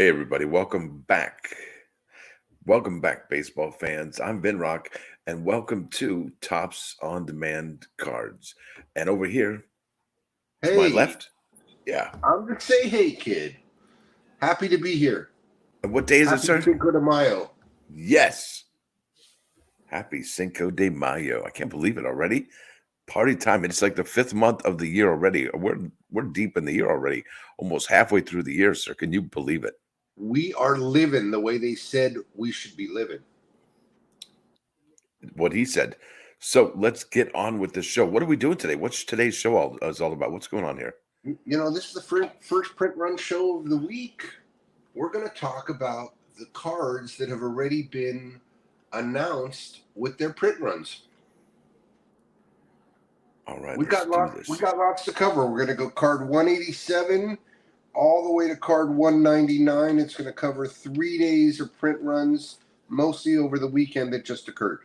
Hey, everybody, welcome back. Welcome back, baseball fans. I'm Ben Rock, and welcome to Tops on Demand Cards. And over here to my Hey, left, yeah. I'm just say hey, kid. Happy to be here. And what day is it, Happy sir? Cinco de Mayo. Yes. Happy Cinco de Mayo. I can't believe it already. Party time. It's like the fifth month of the year already. We're deep in the year already, almost halfway through the year, sir. Can you believe it? We are living the way they said we should be living. What he said. So let's get on with the show. What are we doing today? What's today's show is all about? What's going on here? This is the first print run show of the week. We're going to talk about the cards that have already been announced with their print runs. All right, We let's got do lots. We this. got lots to cover. We're going to go card 187 all the way to card 199. It's going to cover 3 days of print runs, mostly over the weekend that just occurred.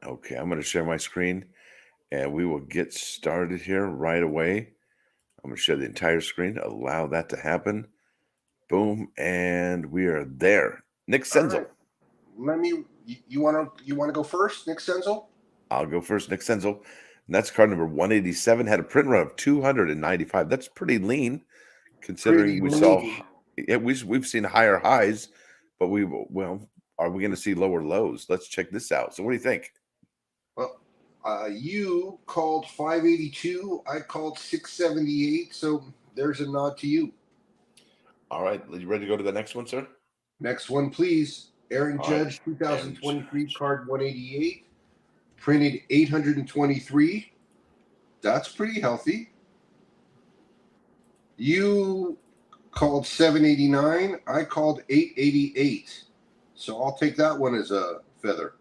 Okay, I'm going to share my screen and we will get started here right away. I'm going to share the entire screen, allow that to happen. Boom, and we are there. Nick All Senzel. right. Let me. You want to go first, Nick Senzel? I'll go first. Nick Senzel. And that's card number 187. Had a print run of 295. That's pretty lean, considering Pretty we saw lean. we've seen higher highs, but are we going to see lower lows? Let's check this out. So, what do you think? Well, you called 582. I called 678. So there's a nod to you. All right, you ready to go to the next one, sir? Next one, please. Aaron All right, Judge, Aaron 2023, Judge. card 188, printed 823. That's pretty healthy. You called 789. I called 888. So I'll take that one as a feather.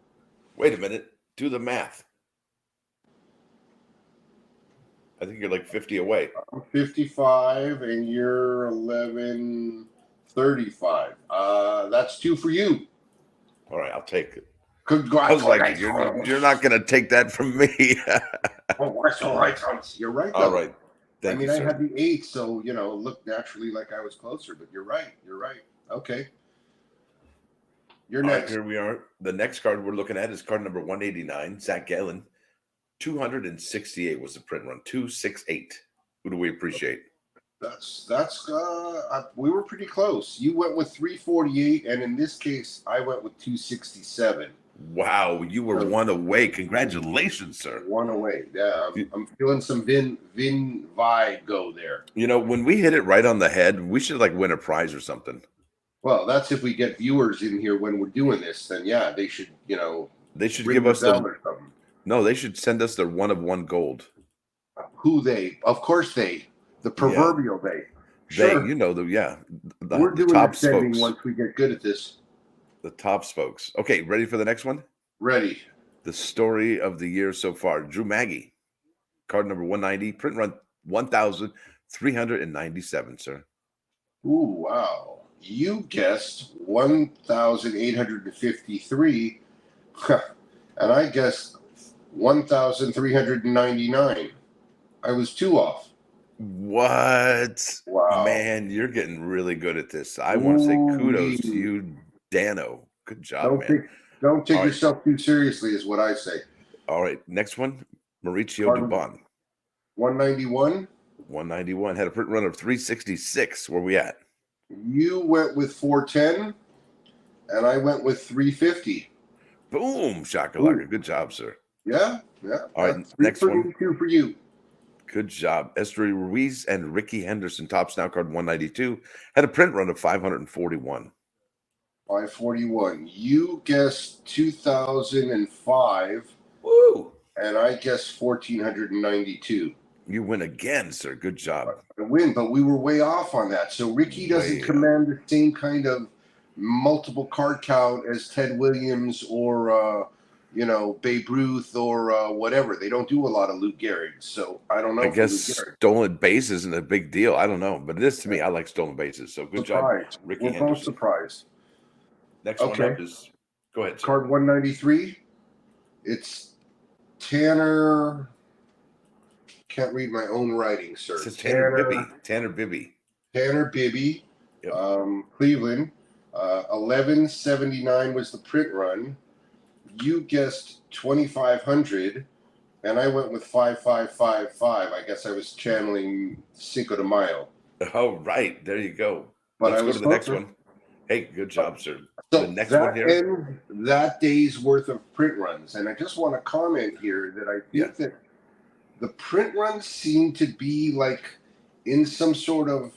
Wait a minute. Do the math. I think you're like 50 away. I'm 55 and you're 1135. That's two for you. All right, I'll take it. I was like, Congratulations. you're not going to take that from me. Oh, that's all right. You're right, All though. right. I Thank you, mean, I sir. had the eight, so, it looked naturally like I was closer, but you're right. You're right. Okay. You're All right, next. here we are. The next card we're looking at is card number 189, Zach Gallen. 268 was the print run. 268. Who do we appreciate? We were pretty close. You went with 348, and in this case, I went with 267. Wow, you were one away. Congratulations, sir. One away. Yeah, I'm feeling some Vin vibe go there. When we hit it right on the head, we should like win a prize or something. Well, that's if we get viewers in here when we're doing this. Then yeah, they should. They should ring give the us bell or something. No, they should send us their one of one gold. Who they? Of course they. The proverbial they. Sure. We're doing top the sending folks. once we get good at this. The tops folks. Okay, ready for the next one? Ready. The story of the year so far. Drew Maggie. Card number 190. Print run 1,397, sir. Ooh, wow. You guessed 1,853. And I guessed 1,399. I was two off. What? Wow. Man, you're getting really good at this. I want to say kudos to you, Dano. Good job, man. Don't take yourself too seriously, is what I say. All right, next one, Mauricio Dubon. 191. 191. Had a print run of 366. Where we at? You went with 410, and I went with 350. Boom, shakalaka. Good job, sir. Yeah. All right, next one. 2 for you. Good job. Esther Ruiz and Ricky Henderson, Tops Now card 192. Had a print run of 541. 541. You guessed 2005. Woo! And I guessed 1,492. You win again, sir. Good job. I win, but we were way off on that. So Ricky doesn't command the same kind of multiple card count as Ted Williams or Babe Ruth or whatever. They don't do a lot of Lou Gehrig, so I don't know. I guess stolen base isn't a big deal. I don't know, but it is to me. I like stolen bases. So good job, Ricky Henderson. We're both surprised. Next one up is, go ahead, sir. Card 193. It's Tanner. Can't read my own writing, sir. Tanner Bibby. Tanner Bibby. Yep. Cleveland. 1179 was the print run. You guessed 2500, and I went with 5555. I guess I was channeling Cinco de Mayo, Oh, right. There you go. but I Let's go to was the next closer. one. Hey, good job, sir. The So next one that here. ends that day's worth of print runs, and I just want to comment here that I think that the print runs seem to be like in some sort of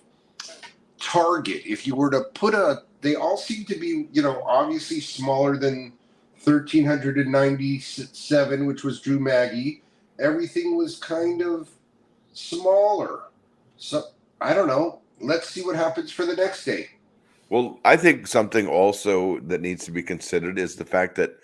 target. If you were to put they all seem to be, obviously smaller than 1397, which was Drew Maggie. Everything was kind of smaller. So I don't know. Let's see what happens for the next day. Well, I think something also that needs to be considered is the fact that,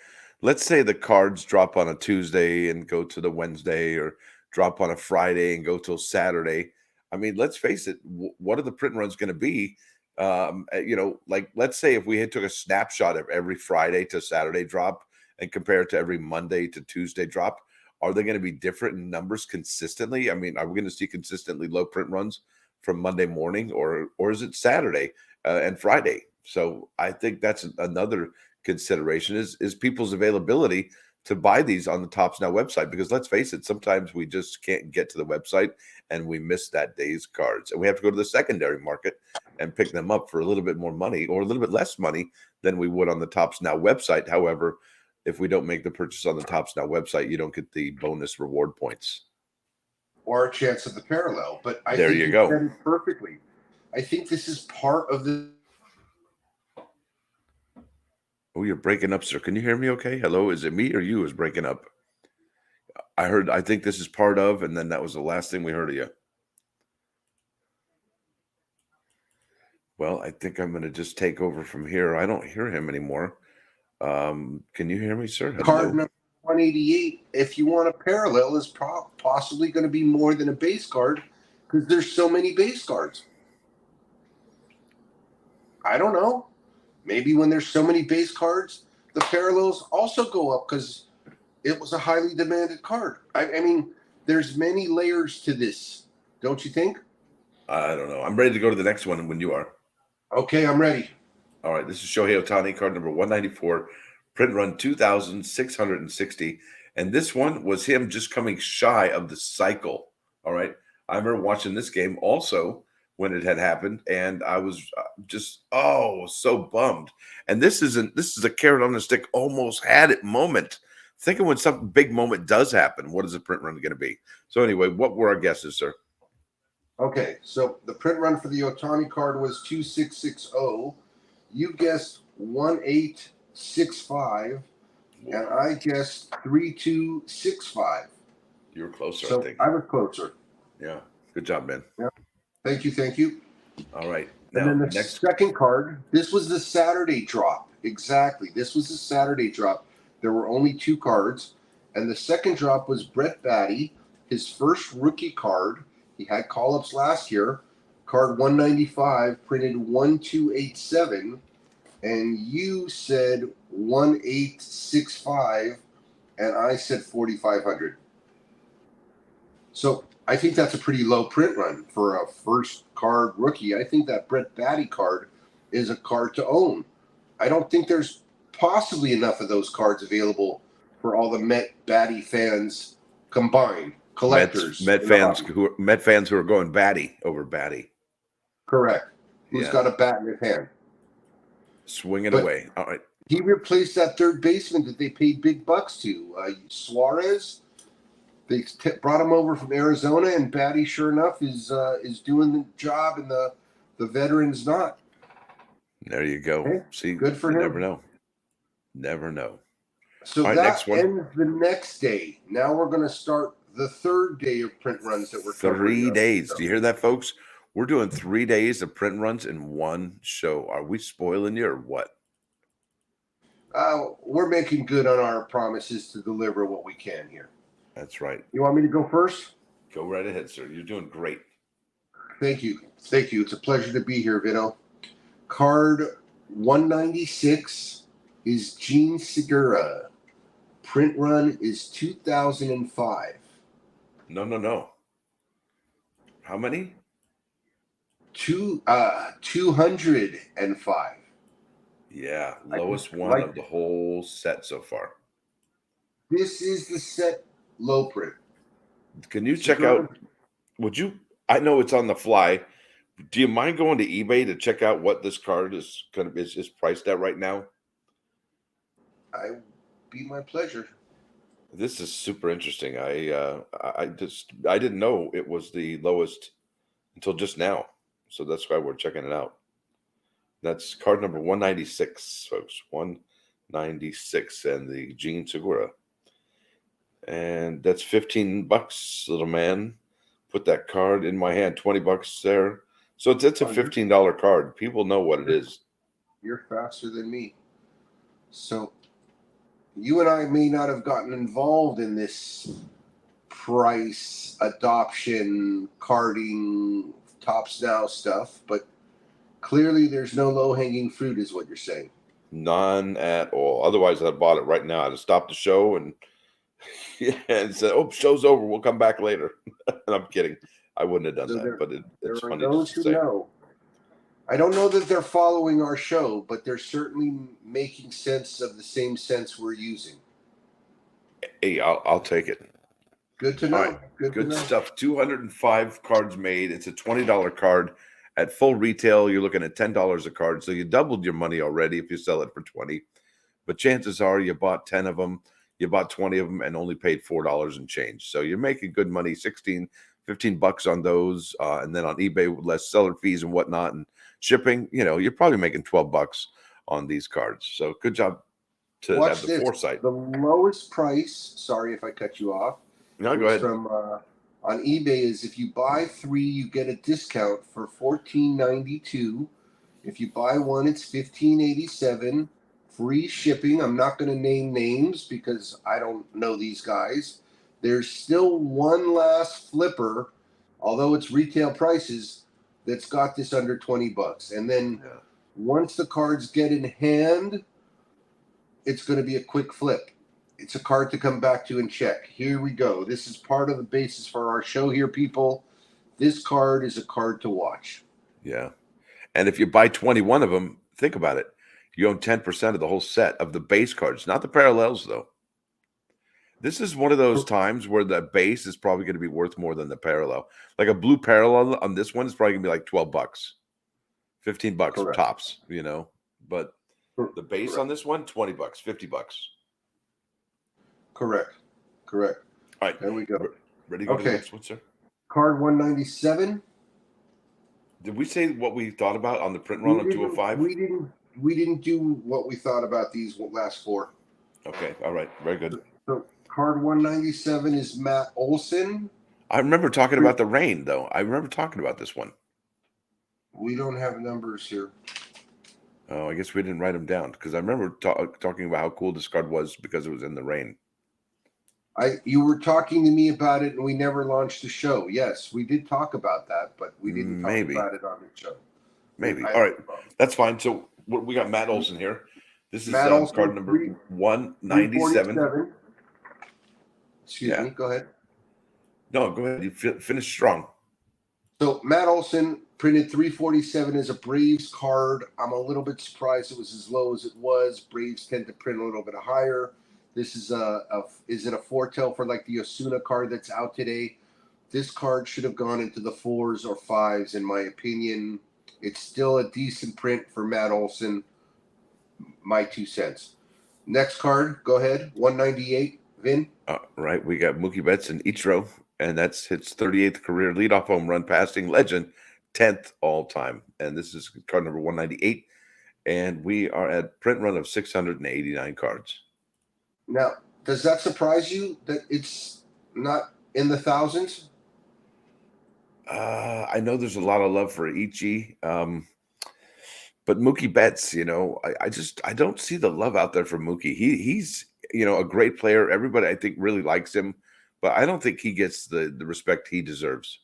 let's say the cards drop on a Tuesday and go to the Wednesday, or drop on a Friday and go till Saturday. I mean, let's face it, what are the print runs going to be? Like, let's say if we had took a snapshot of every Friday to Saturday drop and compare it to every Monday to Tuesday drop, are they going to be different in numbers consistently? I mean, are we going to see consistently low print runs from Monday morning, or is it Saturday and Friday? So I think that's another consideration is people's availability to buy these on the Tops Now website, because let's face it, sometimes we just can't get to the website and we miss that day's cards, and we have to go to the secondary market and pick them up for a little bit more money or a little bit less money than we would on the Tops Now website. However, if we don't make the purchase on the Tops Now website, you don't get the bonus reward points Or a chance of the parallel. But I there think you you go. said it perfectly. I think this is part of the. Oh, you're breaking up, sir. Can you hear me okay? Hello, is it me or you is breaking up? I think this is part of, and then that was the last thing we heard of you. Well, I think I'm going to just take over from here. I don't hear him anymore. Can you hear me, sir? Hello? Card number 188, if you want a parallel, is possibly going to be more than a base card because there's so many base cards. I don't know. Maybe when there's so many base cards, the parallels also go up because it was a highly demanded card. I mean, there's many layers to this, don't you think? I don't know. I'm ready to go to the next one when you are. Okay, I'm ready. All right, this is Shohei Ohtani, card number 194, print run 2,660. And this one was him just coming shy of the cycle. All right. I remember watching this game also when it had happened, and I was just, so bummed. And this is a carrot on the stick, almost had it moment. Thinking when some big moment does happen, what is the print run going to be? So anyway, what were our guesses, sir? Okay, so the print run for the Ohtani card was 2660. You guessed 1865, and I guessed 3265. You were closer, So I think. I was closer. Yeah. Good job, man. Yeah. Thank you. All right. And Now, then the next. second card, this was the Saturday drop. Exactly. This was the Saturday drop. There were only two cards. And the second drop was Brett Batty, his first rookie card. He had call-ups last year. Card 195, printed 1287. And you said 1865. And I said 4500. So I think that's a pretty low print run for a first card rookie. I think that Brett Batty card is a card to own. I don't think there's possibly enough of those cards available for all the Met Batty fans combined, collectors. Met fans who are going Batty over Batty. Correct. Who's got a bat in his hand? Swing it away. All right. He replaced that third baseman that they paid big bucks to, Suarez. They brought him over from Arizona, and Batty, sure enough, is doing the job, and the veteran's not. There you go. Okay. See, good for him. Never know. So right, that ends the next day. Now we're going to start the third day of print runs that we're covering. 3 days. Do you hear that, folks? We're doing 3 days of print runs in one show. Are we spoiling you or what? We're making good on our promises to deliver what we can here. That's right. You want me to go first? Go right ahead, sir. You're doing great. Thank you. It's a pleasure to be here, Vito. Card 196 is Gene Segura. Print run is 2005. No. How many? 205. Yeah, I lowest one like of the whole set so far. this is the set low print. Can you check Cigar. out? Would you? I know it's on the fly. Do you mind going to eBay to check out what this card is priced at right now? I be my pleasure. This is super interesting. I didn't know it was the lowest until just now, so that's why we're checking it out. That's card number 196, folks. 196, and the Gene Segura, and that's $15, little man. Put that card in my hand. $20 there. So it's a Oh, $15 card. People know what it is. you're faster than me. So you and I may not have gotten involved in this price adoption carding tops now stuff, but clearly there's no low hanging fruit, is what you're saying. None at all. Otherwise, I'd bought it right now. I'd have stopped the show and and said, "Oh, show's over. We'll come back later." And I'm kidding. I wouldn't have done So that, but there it's are funny those just to who say. know. I don't know that they're following our show, but they're certainly making sense of the same sense we're using. Hey, I'll take it. Good to All know. right, Good to good know. stuff. 205 cards made. It's a $20 card. At full retail, you're looking at $10 a card. So you doubled your money already if you sell it for 20. But chances are you bought 10 of them, you bought 20 of them, and only paid $4 and change. So you're making good money, 16, $15 on those, and then on eBay with less seller fees and whatnot and shipping. You're probably making $12 on these cards. So good job to have Watch the this. foresight. The lowest price, sorry if I cut you off, No, go is ahead. from on eBay is if you buy 3, you get a discount for $14.92. If you buy one, it's $15.87. Free shipping. I'm not going to name names because I don't know these guys. There's still one last flipper, although it's retail prices, that's got this under $20. And then Yeah. once the cards get in hand, it's going to be a quick flip. It's a card to come back to and check. Here we go. This is part of the basis for our show here, people. This card is a card to watch. Yeah. And if you buy 21 of them, think about it. You own 10% of the whole set of the base cards, not the parallels, though. This is one of those times where the base is probably going to be worth more than the parallel. Like a blue parallel on this one is probably going to be like $12, $15 Correct. tops, But the base Correct. on this one, $20, $50. Correct. All right. There we go. Ready to go to the Okay. next one, sir? Card 197. Did we say what we thought about on the print run on 205? We didn't do what we thought about these last 4. Okay. All right. Very good. So card 197 is Matt Olson. I remember talking about the rain, though. I remember talking about this one. We don't have numbers here. Oh, I guess we didn't write them down because I remember talking about how cool this card was because it was in the rain. You were talking to me about it, and we never launched the show. Yes, we did talk about that, but we didn't talk about it on the show. Maybe. All right, that's fine. So we got Matt Olson here. This is card number 197. Excuse me. Go ahead. No, go ahead. You finish strong. So Matt Olson printed 347 as a Braves card. I'm a little bit surprised it was as low as it was. Braves tend to print a little bit higher. This is is it a foretell for like the Osuna card that's out today? This card should have gone into the 4s or 5s, in my opinion. It's still a decent print for Matt Olson. My 2 cents. Next card, go ahead. 198, Vin. Right, we got Mookie Betts and Ichiro, and that's his 38th career leadoff home run passing legend, 10th all time. And this is card number 198, and we are at print run of 689 cards. Now, does that surprise you that it's not in the thousands? I know there's a lot of love for Ichi, but Mookie Betts, I don't see the love out there for Mookie. He's a great player. Everybody, I think, really likes him, but I don't think he gets the respect he deserves.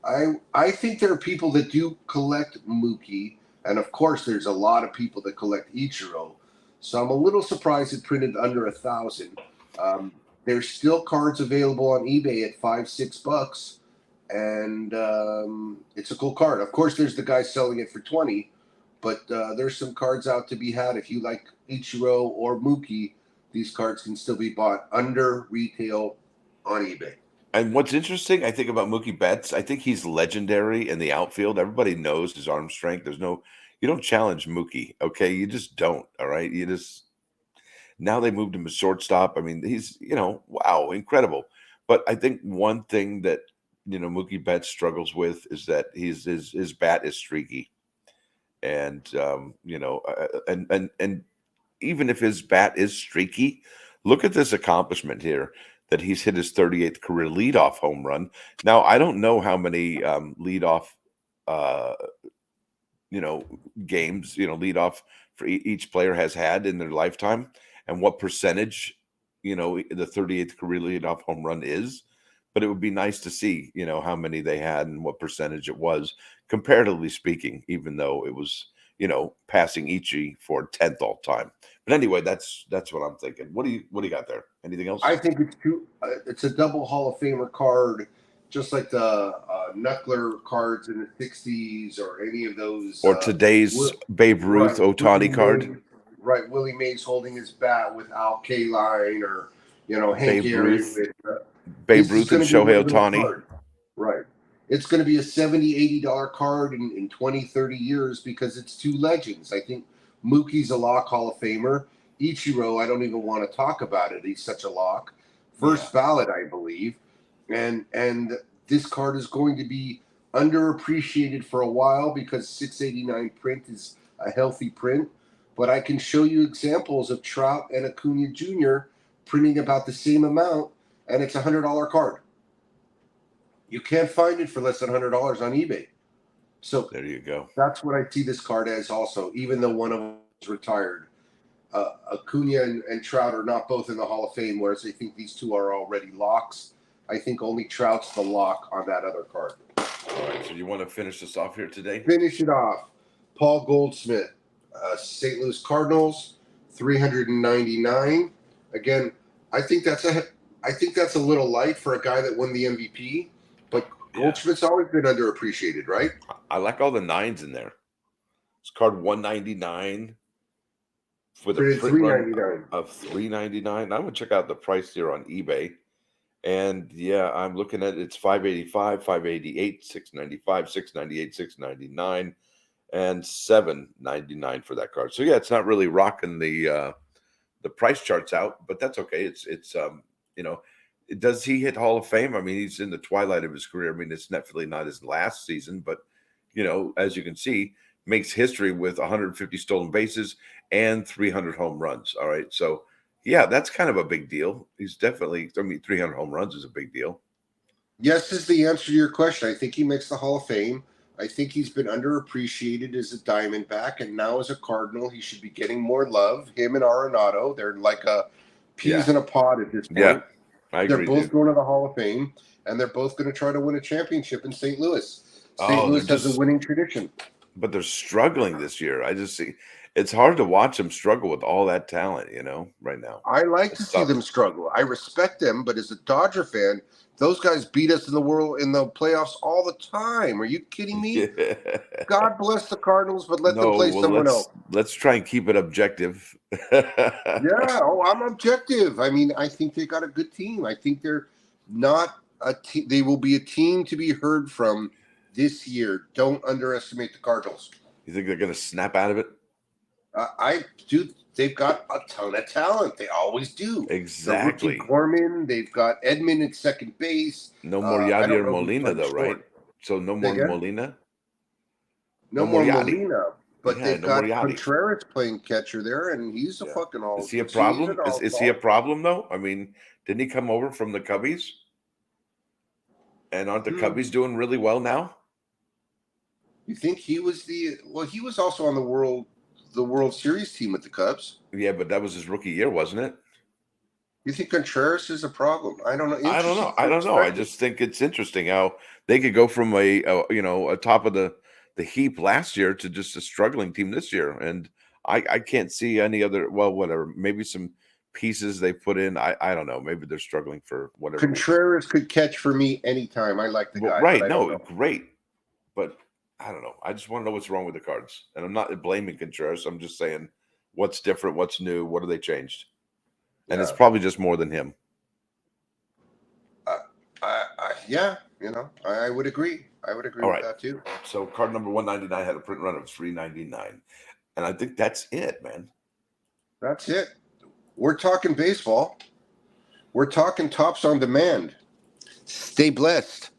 I think there are people that do collect Mookie, and of course, there's a lot of people that collect Ichiro. So I'm a little surprised it printed under 1,000. There's still cards available on eBay at $5-6, and it's a cool card. Of course, there's the guy selling it for 20, but there's some cards out to be had. If you like Ichiro or Mookie, these cards can still be bought under retail on eBay. And what's interesting, I think, about Mookie Betts, I think he's legendary in the outfield. Everybody knows his arm strength. You don't challenge Mookie, okay? You just don't, all right? Now they moved him to shortstop. I mean, he's, wow, incredible. But I think one thing that, Mookie Betts struggles with is that his bat is streaky. And, and even if his bat is streaky, look at this accomplishment here that he's hit his 38th career leadoff home run. Now, I don't know how many leadoff, games, leadoff for each player has had in their lifetime and what percentage, the 38th career leadoff home run is. But it would be nice to see, how many they had and what percentage it was, comparatively speaking, even though it was, passing Ichi for 10th all time. But anyway, that's what I'm thinking. What do you got there? Anything else? I think it's a double Hall of Famer card, just like the Knuckler cards in the 60s or any of those. Or today's Babe Ruth Ohtani card. Right. Willie Mays holding his bat with Al Kaline or, Hank Aaron with Babe Ruth and Shohei Ohtani. Right. It's going to be a $70, $80 card in 20, 30 years because it's two legends. I think Mookie's a lock Hall of Famer. Ichiro, I don't even want to talk about it. He's such a lock. First ballot, I believe. And this card is going to be underappreciated for a while because 689 print is a healthy print. But I can show you examples of Trout and Acuna Jr. printing about the same amount, and it's a $100 card. You can't find it for less than $100 on eBay. So there you go. That's what I see this card as also, even though one of them is retired. Acuna and Trout are not both in the Hall of Fame, whereas I think these two are already locks. I think only Trout's the lock on that other card. All right, so you want to finish this off here today? Finish it off. Paul Goldschmidt, St. Louis Cardinals, $399. Again, I think that's a little light for a guy that won the MVP. But Goldschmidt's always been underappreciated, right? I like all the nines in there. It's card 199 for the print run of $399. I'm gonna check out the price here on eBay. And I'm looking at it's $585, $588, $695, $698, $699, and $799 for that card. So it's not really rocking the price charts out, but that's okay. It's does he hit Hall of Fame? I mean, he's in the twilight of his career. I mean, it's definitely not his last season, but as you can see, makes history with 150 stolen bases and 300 home runs. All right, so that's kind of a big deal. He's definitely, 300 home runs is a big deal. Yes is the answer to your question. I think he makes the Hall of Fame. I think he's been underappreciated as a Diamondback, and now as a Cardinal, he should be getting more love. Him and Arenado, they're like a peas in a pod at this point. Yeah, I agree. They're both going to the Hall of Fame, and they're both going to try to win a championship in St. Louis. St. Louis has a winning tradition. But they're struggling this year. I just see it's hard to watch them struggle with all that talent, right now. I like to see them struggle. I respect them, but as a Dodger fan, those guys beat us in the playoffs all the time. Are you kidding me? God bless the Cardinals, but let them play someone else. Let's try and keep it objective. I'm objective. I mean, I think they got a good team. I think they're not a team. They will be a team to be heard from this year. Don't underestimate the Cardinals. You think they're going to snap out of it? I do. They've got a ton of talent. They always do. Exactly. Gorman. They've got Edman at second base. No more Yadier Molina, though, right? So no more Molina? No more Molina. But they've got Contreras playing catcher there, and he's a fucking all. Is he a problem? Is he a problem, though? I mean, didn't he come over from the Cubbies? And aren't the Cubbies doing really well now? You think he was he was also on the World Series team with the Cubs. Yeah, but that was his rookie year, wasn't it? You think Contreras is a problem? I don't know. I don't know. I just think it's interesting how they could go from a top of the heap last year to just a struggling team this year. And I can't see any other, whatever, maybe some pieces they put in. I don't know. Maybe they're struggling for whatever reason. Contreras could catch for me anytime. I like the Well, guy, right? but I don't No, know. great, but I don't know. I just want to know what's wrong with the Cards, and I'm not blaming Contreras. I'm just saying what's different, what's new, what have they changed, and it's Yeah. probably just more than him. Yeah, I would agree. I would agree All with right. that too. So card number 199 had a print run of 399, and I think that's it, man. That's it. We're talking baseball. We're talking Tops on Demand. Stay blessed.